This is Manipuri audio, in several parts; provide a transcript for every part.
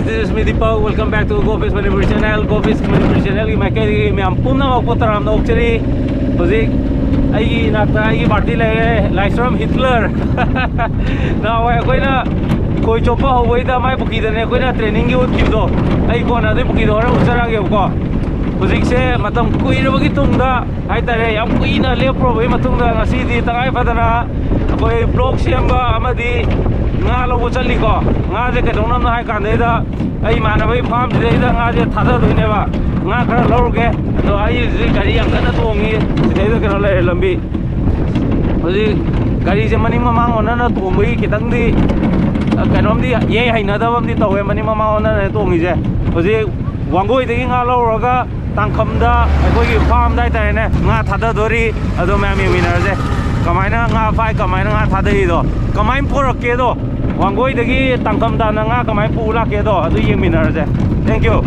this is Midipa. Welcome back to GoFish Manipur channel. GoFish Manipur channel. My kay may ampun na magputaram na actually. Kasi ay nakta ay party live stream Hitler. Na way koy na koy chopa ho da may bukidan ne koy na training gi utkido. Ay ko na de bukido ra usara gi ko. Hujikse matam kuina bagi tungda hai tare yam kuina le pro bai matungda ngasi di tangai padana koi blog siamba amadi nga lo chali ko nga je ke donam na hai kan de da ai mana bai farm de da nga je thada doine ba nga khara lor ke to ai ji gari yang kana tongi de da kana le lambi hoji gari je mani mamang ona na tongi kitang di kanom di ye hai na da bam di towe mani mamang ona na tongi je hoji wangoi de nga lo raga tangkamda aigoi farm dai tare ne nga thada dori ado ma mi winner je kamaina nga fai kamaina nga thada hi do kamain porak ke do wangoi dagi tangkamda na nga kamain pula ke do ado yeng winner je thank you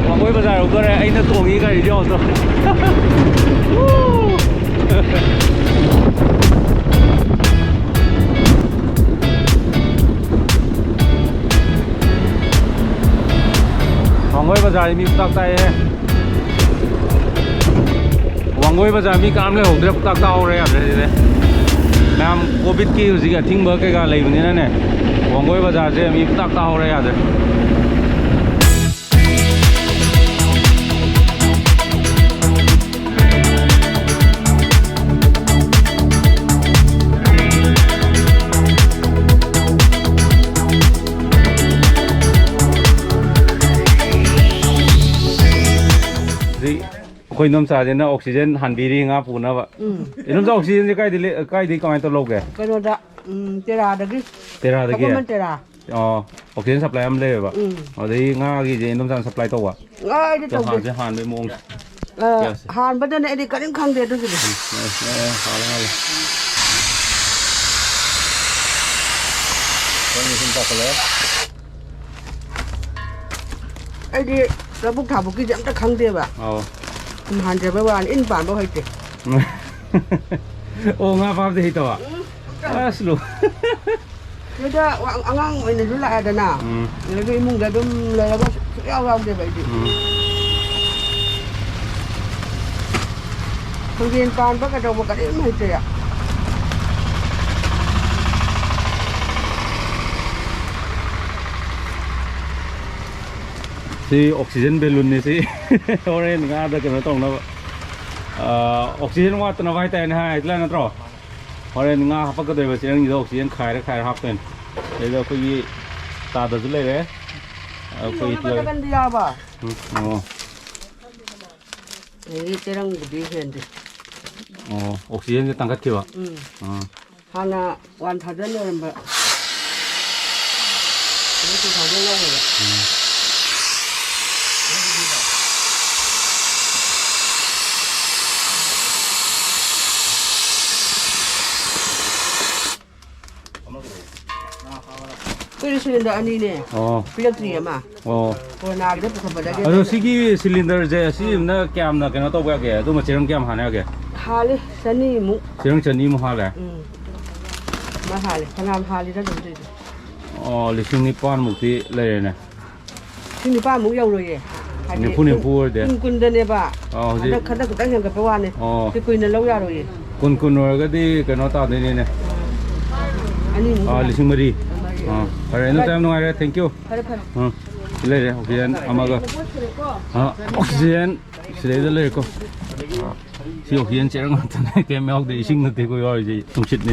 Wangoi bazar ugar hai aina tongi gari jo to Wangoi bazar mi tak tai hai Wangoi bazar mi kam le hogre tak ta ho re ade ne nam covid ki usi ga thing ba ke ga lai bani na ne Wangoi bazar je mi tak ta ho re ade koi nom sa na oxygen hanbiri nga puna ba inom sa oxygen kai di kamai to loge kano da tera dagi tera oh oxygen supply am le ba odi nga gi je inom sa supply to wa ai de to je han be mong han ba da edi karim khang de to ji ni sim ta kale ai di ra buk tha buk ki jam ta khang de ba han je ba wan in ban ba hai te oh nga pa de hito ah aslo Kita angang ini dulu lah ada na. Lagi imung gadum lagi awal dia baik. Mungkin pan bagai dong bagai ini macam ya. Si oxygen balloon ni si orang ni ada kena tong na oxygen wat na vai tai na hai la na tro orang nga apa ke dari basiang ni oxygen khai hap pen le ko yi ta da le re ko yi tu kan dia ba oh ini terang gede hen de oh oxygen ni tangkat ki ba hana wan thada le ba ini tu thada lo ba Kau silinder ani ni. Oh. Pilih tri ama. Oh. Kau nak ada pasal pada dia. Aduh, sigi silinder je, si na kiam na kena tahu apa ke? Tu macam cerang kiam hana ke? Hal seni mu. Cerang ceni mu hal eh? Mahal. Pengam hal itu dah tu. Oh, lising ni pan mukti le ne. Sini pa mu jauh loye. Ni pun de. Kun dah ni ba. Oh, si. Ada kita yang kepawan ni. Oh. Si kun dah lawa loye. Kun orang ke di kena tahu ni ne. Ani. Oh, lising meri. Alright, no time no area. Thank you. Pada. Le oxygen amaga. Oxygen sila le ko. Si oxygen cerang tan ke melk de ising na te ko yo je tungsit ni.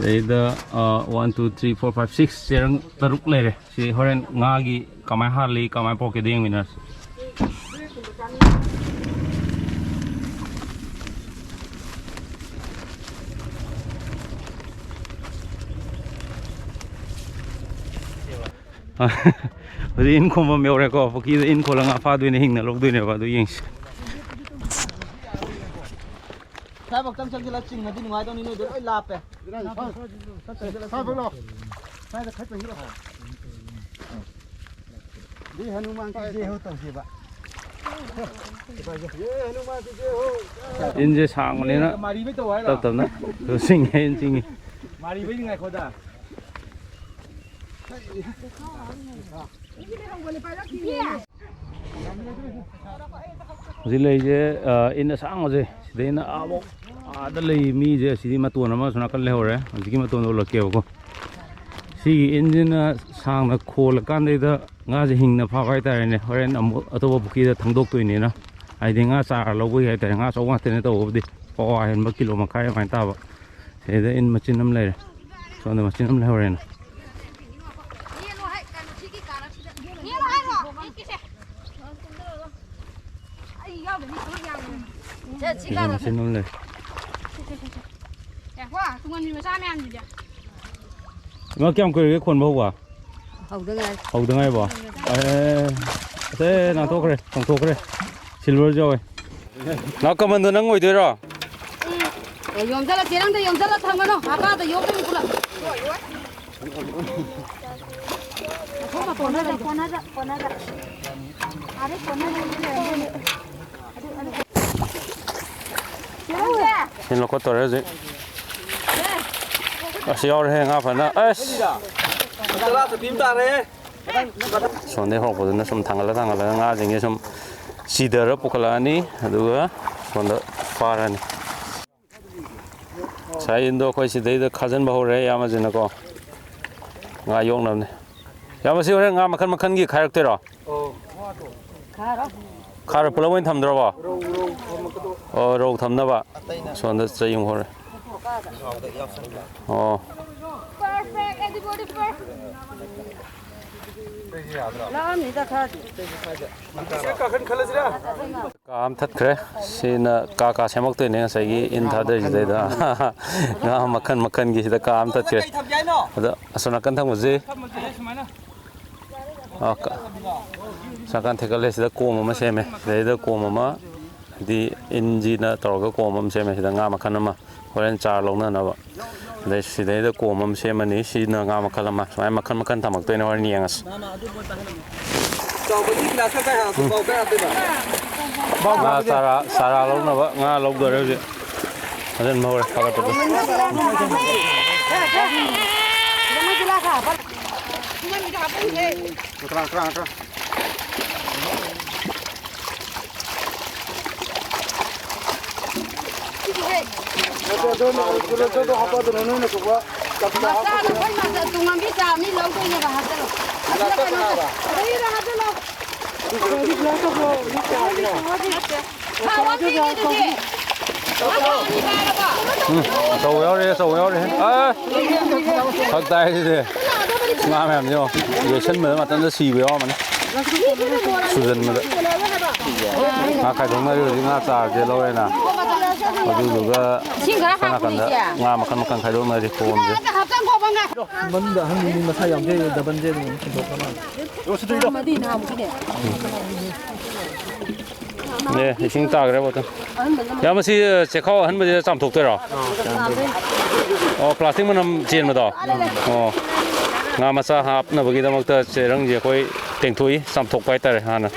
Ada 1 2 3 4 5 6 cerang taruk le re. Si horen ngagi kamai harli kamai poke ding winners. ꯍꯧꯖꯤꯛ ꯏꯟ ꯈꯣꯝꯐꯝ ꯌꯧꯔꯦꯀꯣ ꯄꯨꯈ꯭ꯔꯤꯗ ꯏꯟ ꯈꯣꯜꯂꯒ ꯉꯥ ꯐꯥꯗꯣꯏꯅꯦ ꯍꯤꯡꯅ ꯂꯧꯗꯣꯏꯅꯦꯕ ꯑꯗꯨ ꯌꯦꯡꯁꯤ ꯁꯥꯏꯕꯛꯇꯪ ꯆꯪꯁꯤꯜꯂ ꯆꯤꯡꯉꯗꯤ ꯅꯨꯡꯉꯥꯏꯗꯧꯅꯤ ꯅꯣꯏꯗꯣ ꯂꯣꯏ ꯂꯥꯞꯄꯦ 인제 상원에는 답답나 싱해 싱이 마리 베이 ngài hꯧꯖꯤꯛ ꯂꯩꯔꯤꯁꯦ ꯏꯟ ꯑꯁꯥꯡꯕꯁꯦ ꯁꯤꯗꯩꯅ ꯑꯥꯕꯣꯛ ꯑꯥꯗ ꯂꯩ ꯃꯤꯁꯦ ꯁꯤꯗꯤ ꯃꯇꯣꯟ ꯑꯃ ꯁꯣꯝꯅꯥꯀꯟ ꯂꯩꯍꯧꯔꯦ ꯍꯧꯖꯤꯛꯀꯤ ꯃꯇꯣꯟꯗ ꯎꯠꯂꯛꯀꯦꯕꯀꯣ ꯁꯤꯒꯤ ꯏꯟꯁꯤꯅ ꯁꯥꯡꯅ ꯈꯣꯜꯂꯀꯥꯟꯗꯩꯗ ꯉꯥꯁꯦ ꯍꯤꯡꯅ ꯐꯥꯕ ꯍꯥꯏꯇꯥꯔꯦꯅꯦ ꯍꯣꯔꯦꯟ ꯑꯃꯨꯛ ꯑꯇꯣꯞꯄ ꯄꯨꯈ꯭ꯔꯤꯗ ꯊꯪꯗꯣꯛꯇꯣꯏꯅꯤꯅ ꯍꯥꯏꯗꯤ ꯉꯥ ꯆꯥꯔ ꯂꯧꯕꯒꯤ ꯍꯥꯏꯇꯥꯔꯦ ꯉꯥ ꯑꯆꯧꯕ ꯉꯥꯛꯇꯅꯦ ꯇꯧꯕꯕꯨꯗꯤ ꯄꯋꯥ ꯍꯦꯟꯕ ꯀꯤꯂꯣ ꯃꯈꯥꯏ ꯑꯗꯨꯃꯥꯏꯅ ꯇꯥꯕ ꯁꯤꯗ ꯏꯟ ꯃꯆꯤꯟ ꯑꯃ ꯂꯩꯔꯦ ꯁꯣꯝꯗ ꯃꯆꯤꯟ ꯑꯃ ꯂꯩꯍꯧꯔꯦꯅ machine nó lên. Nó kem cười cái khuôn bầu à? Hầu được ngay bỏ. Thế nào tốt rồi, không tốt rồi. Silver rồi. Nó cầm ơn nó ngồi đấy rồi. Yom jala tirang de yom jala thanga no haka de yom de kula. Koma kona da. Are kona da. Xin lỗi có tội đấy gì. Siêu rồi ngã phải nó. Xong đấy họ có nó xong thằng là ngã gì nghe xong xì đờ rồi bốc là ní, rồi xong đó pha ra ní. Sai Indo coi xì đấy được khá dân bảo rồi, mà gì nó có ngã yong lắm này. Mà siêu rồi ngã mà khăn gì khai được rồi. Khai được bao nhiêu thầm rồi bà? Râu thầm đó bà. Xong đó sẽ dùng rồi. Perfect, everybody perfect. Cảm thật kre, xin cả xem một tuần này sẽ ghi in thật đấy đấy đó, ngã makan gì đó cảm thật kre, đó, sao nó cần thằng một gì, sao cần thấy cái này sẽ có mà xem này, đấy đó có mà đi in gì đó tàu cái có mà xem này sẽ ngã makan mà, hồi anh trả lâu nữa nào, đấy sẽ đấy đó có mà xem mà ní xin ngã makan mà, sao makan thằng một tuần này hồi niang as. Sara lâu nữa vậy, ngã lâu rồi đấy, anh mau rồi, phải cái Terang. Sầu đi, thật tay thế, ngon em nhớ, về sân mới mà tao nó xì với mà, sụt dần mà đấy, khai đúng là rồi ngã trả cái lâu này nè, ở đây cái cái nào cần đó, ngã mà cần khai đúng là gì cũng được. mình đã mình mà thay dòng cái đập bên trên mình không có mà. 네, 이싱 딱 그래 보통. 야무시 제 커 한 번에 좀 독더라. 플라스틱만 지는다. 나마사 합나 보기다먹다 제랑 이제 거의 땡토이 좀 독과 있다 하나.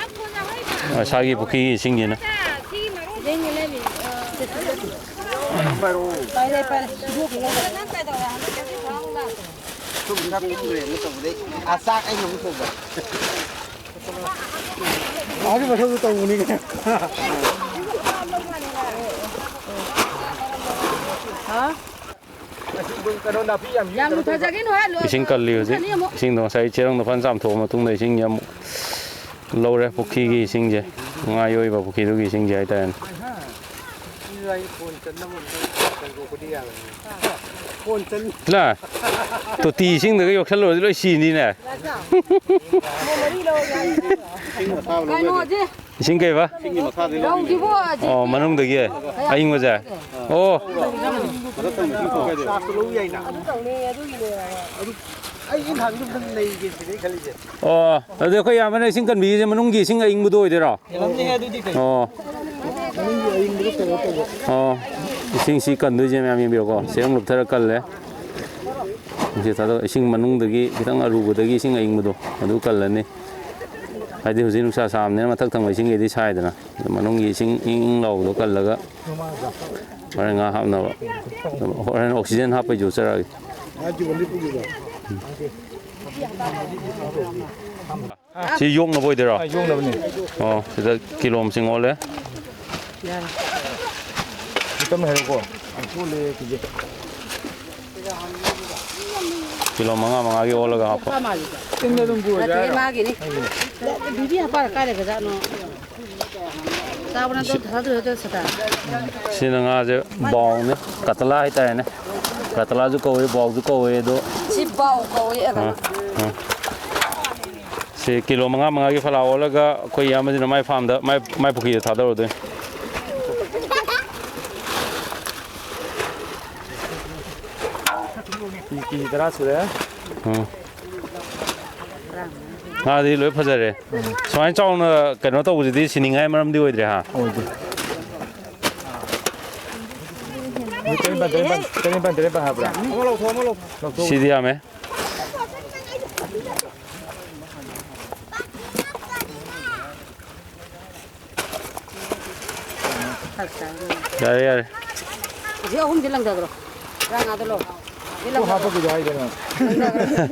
사기 부키 신기는. 아주 맛있어 또 우니 그냥. 이싱 깔리오지. 이싱도 사이 제랑 노판 좀 도마 동네 이싱 ям lâu 부키기 이싱제. nga yoi ba buki du i싱제 하여튼. là tụi tì sinh được cái dục săn lồi lôi xì đi nè sinh cây va mà nông được kia anh mà giờ ꯑꯩ ꯏꯟꯊꯥꯡꯗꯨꯝ ꯂꯩꯒꯦꯁꯤꯗꯤ ꯈꯜꯂꯤꯁꯦ ꯑꯣ ꯑꯗꯨ ꯑꯩꯈꯣꯏ ꯌꯥꯝꯕꯅ ꯏꯁꯤꯡ ꯀꯟꯕꯤꯁꯦ ꯃꯅꯨꯡꯒꯤ ꯏꯁꯤꯡ ꯑꯏꯪꯕꯗꯣ ꯑꯣꯏꯗꯣꯏꯔꯣ ꯌꯥꯝꯅꯤ ꯑꯗꯨꯗꯤ ꯀꯩ ꯑꯣ ꯃꯅꯨꯡꯒꯤ ꯑꯌꯤꯡꯕꯗꯣ ꯀꯩꯅꯣ ꯇꯧꯕ ꯑꯣ ꯏꯁꯤꯡꯁꯤ ꯀꯟꯗꯣꯏꯁꯦ ꯃꯌꯥꯝ ꯌꯦꯡꯕꯤꯌꯨꯀꯣ ꯆꯦꯔꯪ ꯂꯨꯞꯊꯔ ꯀꯜꯂꯦ ꯏꯁꯤꯡ ꯃꯅꯨꯡꯗꯒꯤ ꯈꯤꯇꯪ ꯑꯔꯨꯕꯗꯒꯤ ꯏꯁꯤꯡ ꯑꯏꯪꯕꯗꯣ ꯑꯗꯨ ꯀꯜꯂꯅꯤ ꯍꯥꯏꯗꯤ ꯍꯧꯖꯤꯛ ꯅꯨꯡꯁꯥ ꯁꯥꯕꯅꯤꯅ ꯃꯊꯛ ꯊꯪꯕ ꯏꯁꯤꯡꯒꯩꯗꯤ ꯁꯥꯏꯗꯅ ꯃꯅꯨꯡꯒꯤ ꯏꯁꯤꯡ ꯏꯪ ꯏꯪ ꯂꯥꯎꯕꯗꯣ ꯀꯜꯂꯒ ꯍꯣꯔꯦꯟ ꯉꯥ ꯍꯥꯞꯅꯕ ꯍꯣꯔꯦꯟ ꯑꯣꯛꯁꯤꯖꯦꯟ ꯍꯥꯞꯄꯩꯁꯨ ꯆꯠꯆꯔꯛꯑꯒꯦ ꯁꯤ ꯌꯣꯛꯅꯕ ꯑꯣꯏꯗꯣꯏꯔꯣ ꯌꯣꯡꯅꯕꯅꯤ ꯑꯣ ꯁꯤꯗ ꯀꯤꯂꯣ ꯃꯁꯤꯡ ꯑꯣꯜꯂꯦ ꯈꯤꯇꯪ ꯍꯥꯏꯔꯛꯀꯣ ꯑꯣꯜꯂꯦ ꯀꯤꯖꯦ ꯀꯤꯂꯣ 5 ꯑꯣꯜꯂꯒ ꯍꯥꯞꯄ ꯆꯤꯡꯗ ꯑꯗꯨꯝ ꯄꯨꯔꯁꯦ ꯍꯥꯏꯔꯣ 마기니. 비비 아빠 까래 그자노. 사보나 또 다들 됐었다. ꯁꯤꯅ ꯉꯥꯁꯦ ꯕꯥꯎꯅꯦ ꯀꯇꯂꯥ ꯍꯥꯏꯇꯥꯔꯦꯅꯦ ꯀꯇꯂꯥꯁꯨ ꯀꯧꯋꯦ ꯕꯥꯎꯁꯨ ꯀꯧꯋꯦ ꯑꯗꯣ 집바오 거기 애가. ꯁꯤ ꯀꯤꯂꯣ 5 ꯐꯂꯥ ꯑꯣꯜꯂꯒ ꯑꯩꯈꯣꯏ ꯏꯌꯥꯝꯕꯁꯤꯅ ꯃꯥꯏ ꯐꯥꯔꯝꯗ ꯃꯥꯏ ꯄꯨꯈ꯭ꯔꯤꯗ ꯊꯥꯗꯔꯨꯗꯣꯏꯅꯤ ꯀꯤꯖꯤ 10 ꯁꯨꯔꯦ ꯉꯥꯗꯤ ꯂꯣꯏ ꯐꯖꯔꯦ ꯁꯨꯃꯥꯏꯅ ꯆꯥꯎꯅ ꯀꯩꯅꯣ ꯇꯧꯕꯁꯤꯗꯤ ꯁꯤꯅꯤꯡꯉꯥꯏ ꯃꯔꯝꯗꯤ ꯑꯣꯏꯗ꯭ꯔꯦ ꯍꯥ ꯇꯔꯦꯠ ꯍꯥꯞꯄ꯭ꯔꯥ ꯑꯃ ꯂꯧꯊꯣꯛ ꯁꯤꯗꯤ ꯌꯥꯝꯃꯦ ꯌꯥꯔꯦ ꯌꯥꯔꯦ 이제 홍질 랑다 그러. 랑아들로. 하버기도 하이되나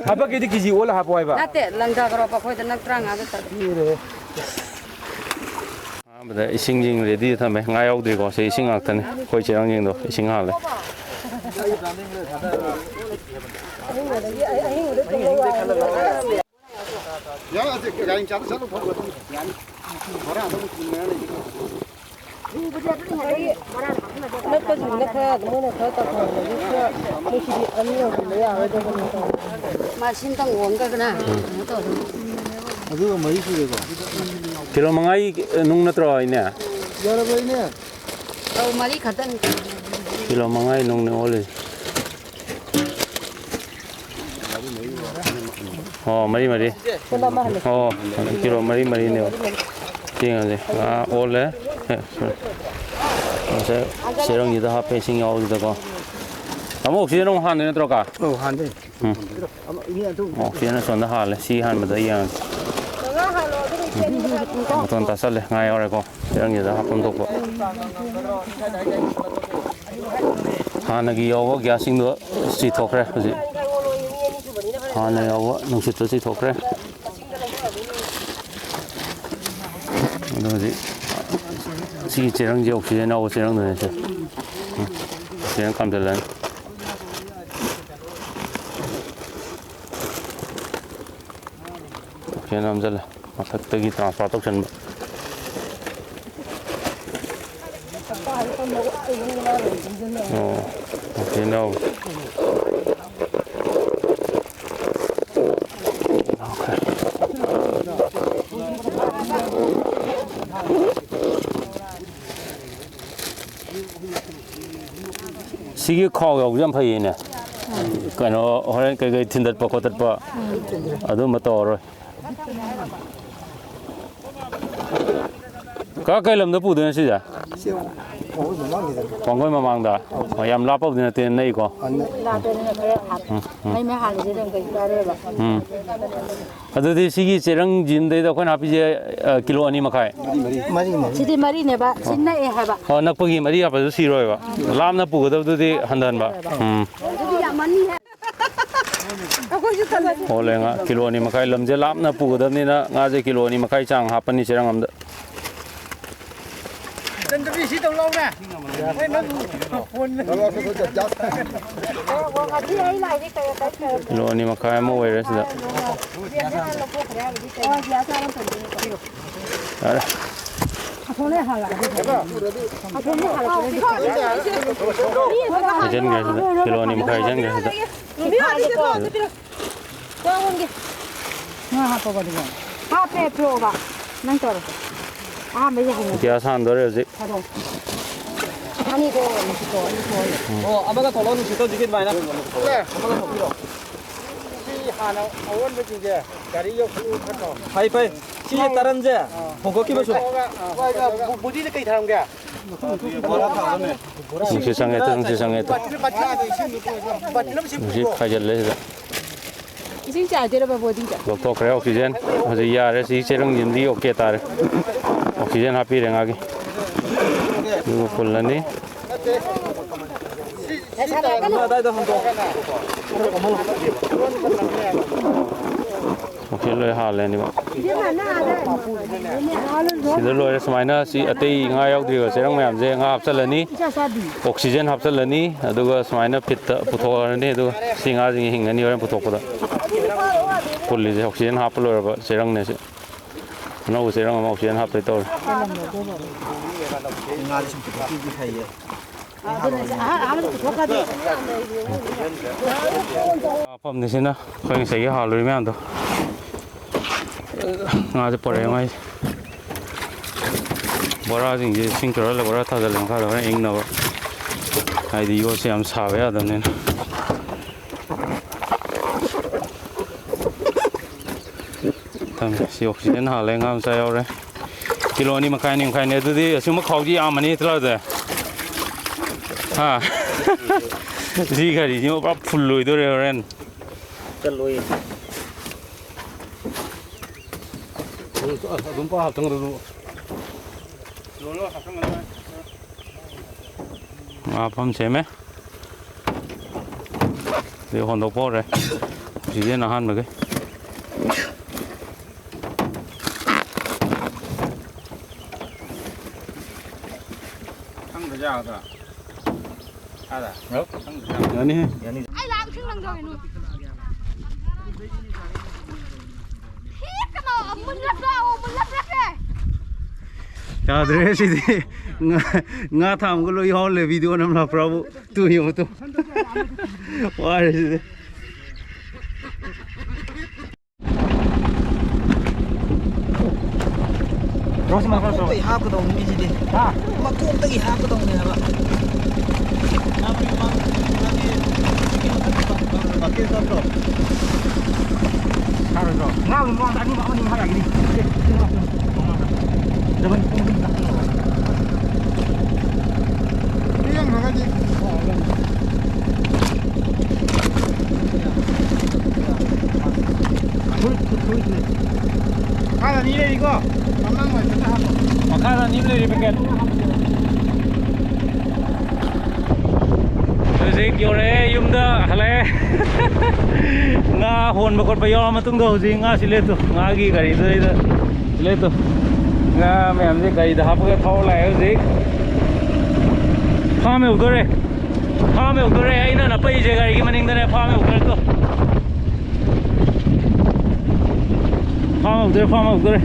하버기도 기지 올라 하버 해봐 나때 랑다 그러 봐 거기다 랑 랑아들 다. 이래 ꯑꯍꯥꯟꯕꯗ ꯏꯁꯤꯡꯁꯤꯡ ꯔꯦꯗꯤ ꯊꯝꯃꯦ ꯉꯥ ꯌꯥꯎꯗ꯭ꯔꯤꯀꯣ ꯁꯤ ꯏꯁꯤꯡ ꯉꯥꯛꯇꯅꯤ ꯑꯩꯈꯣꯏ ꯆꯦꯔꯪꯁꯤꯡꯗꯣ ꯏꯁꯤꯡ ꯍꯥꯜꯂꯦ 마신당 원가 그나. ꯑꯗꯨꯒ ꯃꯔꯤ ꯁꯨꯔꯦꯀꯣ ꯀꯤꯂꯣ 5 ꯅꯨꯡ ꯅꯠꯇ꯭ꯔꯣ ꯑꯩꯅꯦ ꯌꯥꯔꯕꯩꯅꯦ 또 말이 갔다는. ꯀꯤꯂꯣ 5 ꯅꯨꯡꯅꯦ ꯑꯣꯜꯂꯤꯁꯦ ꯑꯣ ꯃꯔꯤ ꯑꯣ ꯀꯤꯂꯣ 4ꯅꯦꯕ ꯌꯦꯡꯉꯁꯦ ꯑꯣꯜꯂꯦ ꯉꯁꯥꯏ ꯆꯦꯔꯪꯁꯤꯗ ꯍꯥꯞꯄꯦ ꯏꯁꯤꯡ ꯌꯥꯎꯕꯁꯤꯗꯀꯣ ꯑꯃꯨꯛ ꯑꯣꯛꯁꯤꯖꯦꯟ ꯑꯃꯨꯛ ꯍꯥꯟꯗꯣꯏ ꯅꯠꯇ꯭ꯔꯣ ꯍꯥꯟꯗꯦ ꯑꯣꯛꯁꯤꯖꯦꯟ ꯁꯣꯝꯗ ꯍꯥꯜꯂꯦ ꯁꯤ ꯍꯥꯟꯕꯗ ꯌꯦꯡꯉꯁꯦ ꯃꯇꯣꯟ ꯇꯥꯁꯜꯂꯦ ꯉꯥ ꯌꯥꯎꯔꯦꯀꯣ ꯆꯦꯔꯪꯁꯤꯗ ꯍꯥꯞꯐꯝ ꯊꯣꯛꯄ ꯍꯥꯟꯅꯒꯤ ꯌꯥꯎꯕ ꯒ꯭ꯌꯥꯁꯁꯤꯡꯗꯣ ꯆꯤꯊꯣꯛꯈ꯭ꯔꯦ ꯍꯧꯖꯤꯛ ꯍꯥꯟꯅ ꯌꯥꯎꯕ ꯅꯨꯡꯁꯤꯠꯇꯣ ꯆꯤꯊꯣꯛꯈ꯭ꯔꯦ ꯑꯗꯣ ꯍꯧꯖꯤꯛ ꯁꯤꯒꯤ ꯆꯦꯔꯪꯁꯦ ꯑꯣꯛꯁꯤꯖꯦꯟ ꯌꯥꯎꯕ ꯆꯦꯔꯪꯗꯨꯅꯦ ꯁꯦ ꯑꯣꯛꯁꯤꯖꯦꯟ ꯀꯥꯝꯁꯤꯜꯂꯅꯤ ꯑꯣꯛꯁꯤꯖꯦꯟ ꯍꯥꯞꯆꯜꯂꯦ ꯃꯊꯛꯇꯒꯤ ꯇ꯭ꯔꯥꯟꯁꯐꯔ ꯇꯧꯁꯟꯕ ꯑꯣ ꯑꯣꯛꯁꯤꯖꯦꯟ ꯌꯥꯎꯕ ꯁꯤꯒꯤ ꯈꯥꯎ ꯌꯥꯎꯕꯁꯦ ꯌꯥꯝ ꯐꯩꯌꯦꯅꯦ ꯀꯩꯅꯣ ꯍꯣꯔꯦꯟ ꯀꯩꯀꯩ ꯊꯤꯟꯗꯠꯄ ꯈꯣꯠꯇꯠꯄ ꯑꯗꯨꯝꯕ ꯇꯧꯔꯔꯣꯏ ꯀꯩ ꯂꯝꯗ ꯄꯨꯗꯣꯏꯅꯣ ꯁꯤꯁꯦ ꯋꯥꯡꯒꯣꯏ ꯃꯃꯥꯡꯗ ꯌꯥꯝ ꯂꯥꯞꯄꯕꯨꯗꯤ ꯅꯠꯇꯦ ꯅꯛꯏꯀꯣ ꯑꯗꯨꯗꯤ ꯁꯤꯒꯤ ꯆꯦꯔꯪꯁꯤꯗꯩꯗ ꯑꯩꯈꯣꯏꯅ ꯍꯥꯞꯄꯤꯁꯦ ꯀꯤꯂꯣ 2.5 지디 말이네봐. 신나에 해봐. ꯅꯛꯄꯒꯤ 3 ꯍꯥꯞꯄꯁꯨ ꯁꯤꯔꯣꯏꯕ ꯂꯥꯞꯅ ꯄꯨꯒꯗꯕꯗꯨꯗꯤ ꯍꯟꯊꯍꯟꯕ 저기 야만니 해. ꯑꯣꯜꯂꯦ ꯉꯥ ꯀꯤꯂꯣ 2.5 ꯂꯝꯁꯦ ꯂꯥꯞꯅ ꯄꯨꯒꯗꯕꯅꯤꯅ ꯉꯥꯁꯦ ꯀꯤꯂꯣ 2.5 ꯆꯥꯡ ꯍꯥꯞꯄꯅꯤ ꯆꯦꯔꯪ ꯑꯃꯗ ꯀꯤꯂꯣ 2.5 ꯑꯃ ꯑꯣꯏꯔꯦ ꯁꯤꯗ ꯌꯥꯔꯦ ꯍꯩꯖꯟꯈ꯭ꯔꯦ ꯁꯤꯗ ꯀꯤꯂꯣ 2.5 ꯍꯩꯖꯟꯈ꯭ꯔꯦ ꯁꯤꯗ ꯒ꯭ꯌꯥꯁ ꯍꯥꯟꯗꯣꯔꯦ ꯍꯧꯖꯤꯛ ꯑꯃꯒ ꯊꯣꯛꯂꯛꯑꯣ ꯅꯨꯡꯁꯤꯠ ꯇꯧꯁꯤꯒꯦ ꯑꯗꯨꯃꯥꯏꯅ ꯑꯃꯒ ꯊꯣꯛꯄꯤꯔꯣ ꯁꯤ 하나 어원 버진제 가리 요 칸노 파이파이 시에 따른제 보고기 버쇼 뭐지 cái thằng kìa 응시 상했다 응시 상했다 응시 파절래 이승 잘 데려봐 보딩자. 또 그래 옥시젠 아주 야래 시 체랑 진디 오케이 따래 옥시젠 하피 랭하기 이거 폴라니 오케이 로이 할래니 뭐 시들 로이 스마이나 시 아테이 nga yaudriga serang mayam je nga hapchalani oxygen hapchalani aduga smaina pitta puthorani aduga singa jing hingani oren puthokpada pulli je oxygen haplo serang ne se no serang ma oxygen hap to nga sim puthaki di khaiye apam ne sina khoi sai haluri me ando nga je pore mai bora jing je sing chora la bora tha ga lang kha la eng na ba ai di yo se am sa ba ya da ne tam si oxygen ha le ngam sa yo re kilo ni ma khai ne du di asu ma khau ji am ni tla de ha ji ga ri ni ba phul loi do re ren chân lùi đúng pa học tang ru pham chế mấy để hòn độc po rồi chỉ riêng là han mà cái thằng cái gì đó à đó đó nè Ai làm khưng lần rồi nữa. Hít cái nào mình lắc ra. क्या दरे सीधे ना था हमको लोग यहाँ ले वीडियो नमला प्रभु तू ही हो तो वाह सीधे रोज मार रोज तो यहाँ को तो उन्हीं चीज़ें हाँ मक्खन तक यहाँ को तो उन्हीं है बाकी सब तो हाँ रोज ना उन लोग आनी माँ उन्हीं मारा गई Daban yang mana ni? Kalau ni le iko, mamang mai kita apa? Kalau ni le paket. Jadi kira yumda halai. Nga hon bakot bayo matung do ji nga sile tu nga gi gari tu sile tu. Nga mẹ gì cái đó cái thau lại gì pha mèo tôi đây ấy nó là bây giờ cái mà nên đây pha mèo tôi cơ pha mèo tôi đây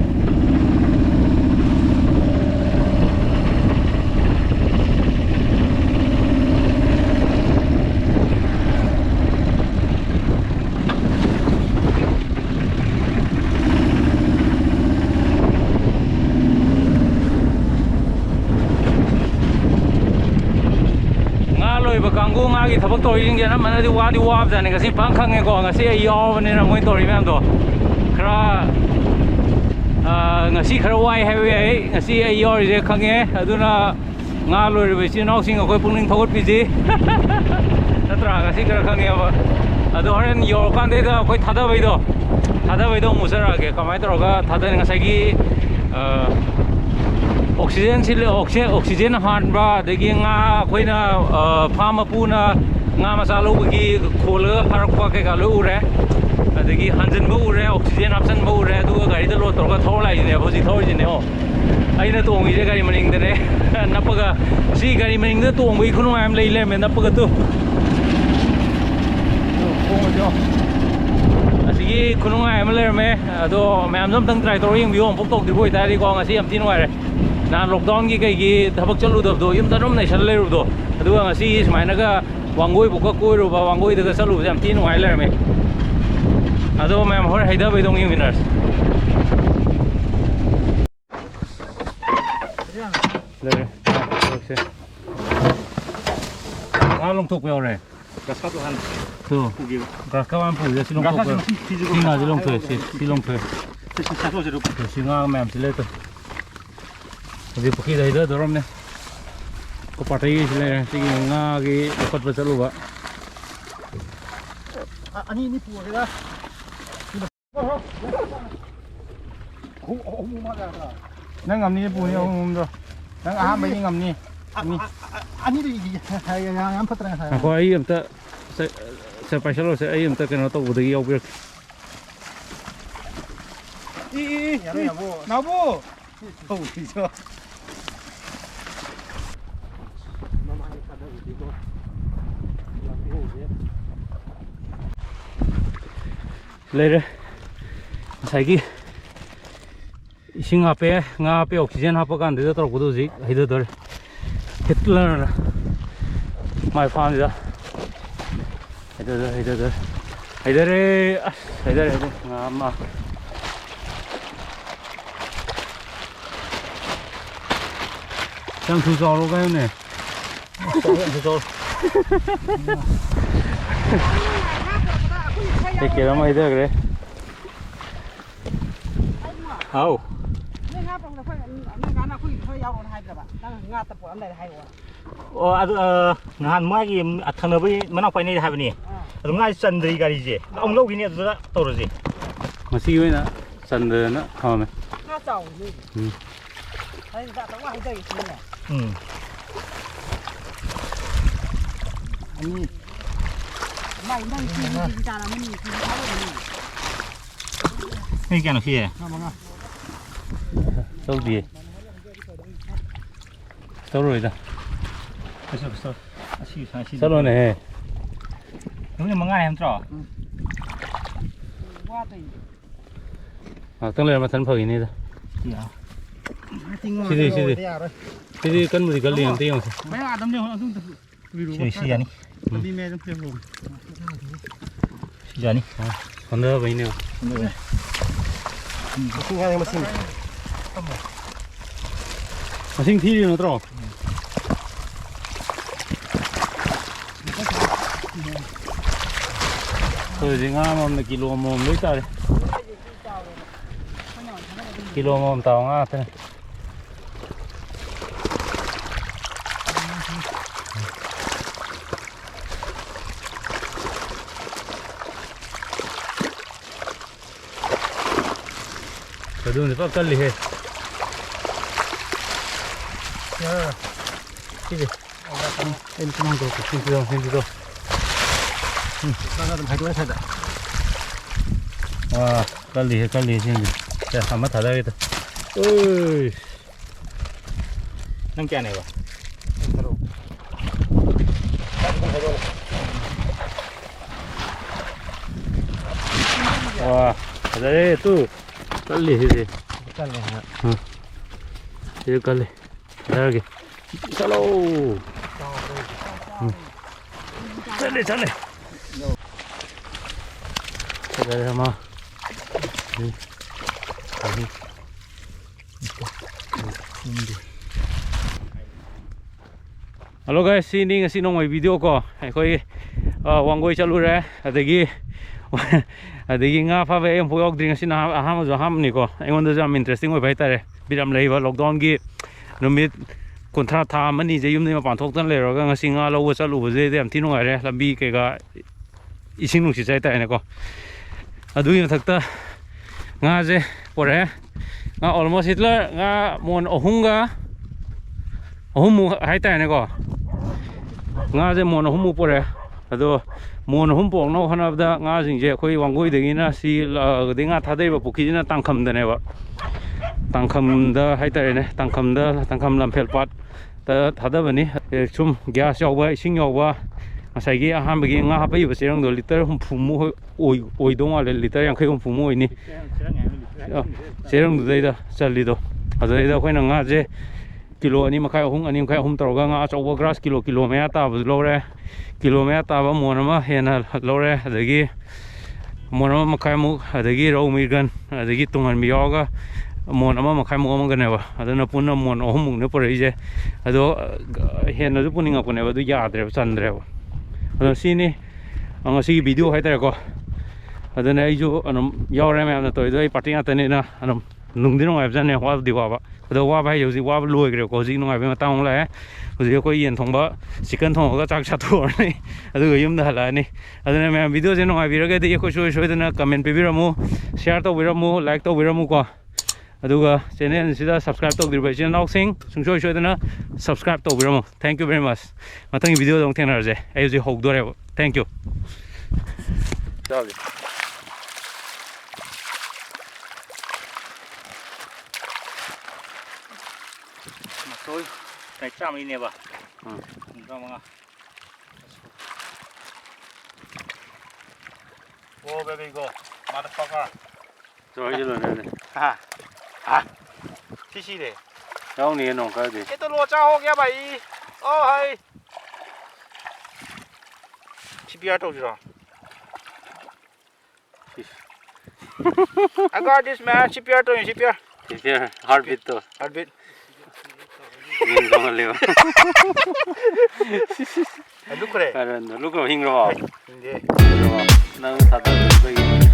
Kanggu ngagi thabak tori jing jana mana di wab jane kasi pang khange ko ngasi ayo ne na moi tori mem do khra ngasi khra wai hai ngasi ayo je khange aduna nga loi be si nau sing ko pungning thogot pi ji natra ngasi khra khange ba ado horen yo kan de da koi thada bai do musara ke kamai tor ga thada ngasai gi oxygen han ba degi nga koina farm puna nga masalo bagi khole harakwa ke ga lo ure degi hanjin bo ure oxygen option bo ure du gari da lo tor ga thor lai ne boji thor ji ne ho aina tong ide gari maning de ne napaga si gari maning de tong bai khunu am lei le me napaga tu asigi khunu am le me ado me am tang try tor ying biom pok tok di boi ta ri ko ngasi am tin wai re na lockdown gi kai gi thabak chalu dab do yum tanom nei sal le ru do adu ngasi smaina ga wangoi bu ka koi ru ba wangoi da salu jam tin wai le me ado me am hor haida bai dong ying winners le okay na long thuk yo re 가스도 한 또 고기. 가까운 부위에 실롱 가스 거 피지고. 싱아 실롱 거 실롱 거 사소지로. 싱아 맴 실레도 어디 포기다 이더 더럽네 그 파트이 실레 지금 ngagi dapat betul ba 아니 니 부어가. nang ngam ni pu ni om do nang aham bai ni ngam ni 아니도 이게 양 퍼트랑 사. ko ai am ta special se ai am ta keno to budagi au bir 이 여보. 나보. 어 이거. le sai gi ising ape nga ape oxygen ha pa kan de to ko do ji hide dor Hitler my fan da hide nga ma 장 두서 로 가요네 두서 이렇게 남아 있다 그래 아우 ngàn mai gì thằng nào với nó phải này hay vậy đúng ngay sân đấy cái gì ông lâu cái này tôi đã tổ rồi gì mà xí với nó sân rồi nó không mày này cái nào kia sâu gì sâu rồi đó sâu rồi này đúng là măng ngày em trỏ à tăng lên mà thân phơi này thôi thì cân một thì cân liền tiêu xì xì anh xì anh còn nữa vậy nhiều mà sinh thi nó trỏ thôi thì ngã mà kilo mồm lấy ta đi kilo mồm tàu ngã thế này cái đường thì phải cân lì hết cái gì em không có cái gì đâu 와, 깔리 지금. 자, 한번 닫아야겠다. 어이. nâng chè này vào 와, 닫아야 또 깔리 해야지. 응. 이제 깔리. 닫아야게. 살로. 응. 잘래. 닫아야 마. Hello guys, sini ngasi nong mai video ko. Koi wangoi chalu re. Adagi nga pha ve em phoyok dring sin ham jo ham ni ko. Engon da jam interesting oi bai tare. Biram lei ba lockdown gi numit kontra tha mani je yum ni ma pan thok tan le ro ga ngasi nga lo chalu bu je dem tinung ai re lambi ke ga ising nu si chai ta ne ko. Adui na thakta nga je pore nga almost Hitler nga mon ohunga ohumu hai ta ne ko. Nga je mon ohumu pore ado mon ohum pok no hana da nga jing je khoi wangoi de na si de nga thadai ba pukhi na tangkham da ne ba tangkham da hai ta ne tangkham lam phel pat ta thadaba ni chum gas yaw ba ising yaw ba ngasai gi aham gi nga hapai ba serang do liter hum phumu oi dong wa liter yang khai hum phumu oi ni serang du dai da chali do adai da khoi na nga je kilo ani makai ahum toroga nga achoba grass kilo me ta bu lore kilo me ta ba mon ma hena lore adagi mon ma makai mu adagi ro mi gan adagi tungan mi yoga mon ma makai mu ma gan ba adana punna mon ahum ne pore je ado hena du puninga pune ba du ya dre chandre ba ꯑꯗꯣ ꯁꯤꯅꯤ ꯉꯁꯤꯒꯤ ꯚꯤꯗꯤꯑꯣ ꯍꯥꯏꯇꯥꯔꯦꯀꯣ ꯑꯗꯨꯅ ꯑꯩꯁꯨ ꯑꯗꯨꯝ ꯌꯥꯎꯔꯦ ꯃꯌꯥꯝꯅ ꯇꯧꯔꯤꯗꯣ ꯑꯩ ꯄꯥꯔꯇꯤ ꯉꯥꯛꯇꯅꯤꯅ ꯑꯗꯨꯝ ꯅꯨꯡꯗꯤ ꯅꯨꯡꯉꯥꯏꯕꯖꯥꯠꯅꯦ ꯋꯥꯕꯗꯤ ꯋꯥꯕ ꯑꯗꯣ ꯋꯥꯕ ꯍꯥꯏꯁꯦ ꯍꯧꯖꯤꯛ ꯋꯥꯕ ꯂꯣꯏꯈ꯭ꯔꯦꯀꯣ ꯍꯧꯖꯤꯛ ꯅꯨꯡꯉꯥꯏꯕꯒꯤ ꯃꯇꯥꯡ ꯑꯃꯨꯛ ꯂꯥꯛꯑꯦ ꯍꯧꯖꯤꯛ ꯑꯩꯈꯣꯏ ꯌꯦꯟ ꯊꯣꯡꯕ ꯆꯤꯛꯀꯟ ꯊꯣꯡꯉꯒ ꯆꯥꯛ ꯆꯥꯊꯣꯛꯑꯔꯅꯤ ꯑꯗꯨꯒ ꯌꯨꯝꯗ ꯍꯜꯂꯛꯑꯅꯤ ꯑꯗꯨꯅ ꯃꯌꯥꯝ ꯚꯤꯗꯤꯑꯣꯁꯦ ꯅꯨꯡꯉꯥꯏꯕꯤꯔꯒꯗꯤ ꯑꯩꯈꯣꯏ ꯁꯣꯏꯗꯅ ꯀꯃꯦꯟ ꯄꯤꯕꯤꯔꯝꯃꯨ ꯁꯤꯌꯥꯔ ꯇꯧꯕꯤꯔꯝꯃꯨ ꯂꯥꯏꯛ ꯇꯧꯕꯤꯔꯝꯃꯨꯀꯣ ꯑꯗꯨꯒ ꯆꯦꯅꯦꯜꯁꯤꯗ ꯁꯕꯁꯀ꯭ꯔꯥꯏꯕ ꯇꯧꯗ꯭ꯔꯤꯕ ꯏꯆꯤꯟ ꯏꯅꯥꯎꯁꯤꯡ ꯁꯨꯡꯁꯣꯏ ꯁꯣꯏꯗꯅ ꯁꯕꯁꯀ꯭ꯔꯥꯏꯕ ꯇꯧꯕꯤꯔꯝꯃꯨ ꯊꯦꯡꯛ ꯌꯨ ꯚꯦꯔꯤ ꯃꯁ ꯃꯊꯪꯒꯤ ꯚꯤꯗꯤꯑꯣꯗ ꯑꯃꯨꯛ ꯊꯦꯡꯅꯔꯁꯦ ꯑꯩ ꯍꯧꯖꯤꯛ ꯍꯧꯗꯣꯔꯦꯕ ꯊꯦꯡꯛ ꯌꯨ ꯃꯁꯣꯏ ꯀꯩ ꯆꯥꯝꯃꯩꯅꯦꯕ 35 Go baby go motherfucker rồi chứ rồi này TC đấy đâu nè nó cái gì cái tôi lùa trao ho kia vậy ô hay CPR đâu rồi I got this man CPR đâu CPR CPR heartbeat to heartbeat nhìn không liều lúc đấy lúc nào hình rồi Hindi nó thật là